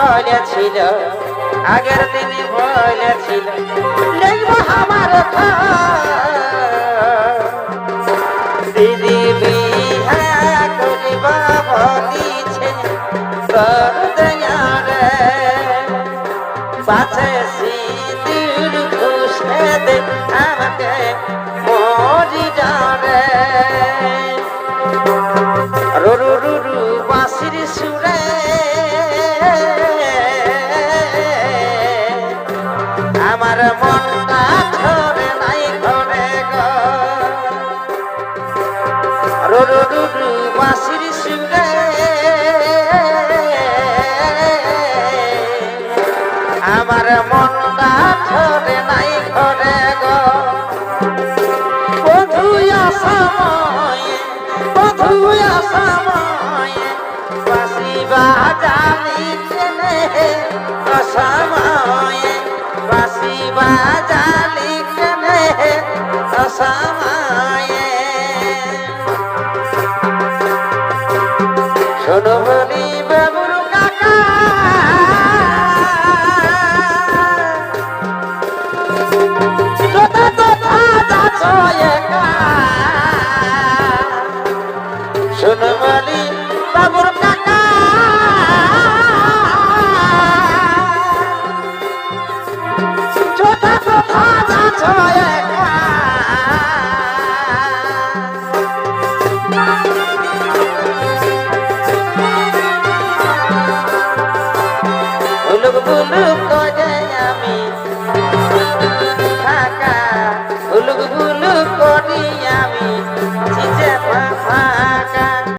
বলেছিল আগের দিনে বলেছিল দেখবো আমার দিদি বিহা করিব বলিছে তোর দয়ারে পাছে সিঁদুর ঘুষে দে আমাকে মরি যারে রু রু রু বাঁশির সুরে আমার মনটা ধরে নাই ঘরে গো রু রু রু রু বাঁশির সুরে আমার মনটা ধরে নাই ঘরে গো বধুয়া সময়ে বাঁশি বাজালি কেনে অসময়ে বাঁশি বাজালি কেনে অসময়ে শোনো বলি বাবুর কাকা তোতা তোতা যাচ্ছ একা শোনো বলি বাবুর কাকা তোতা তোতা যাচ্ছ একা বুলুক বুলুক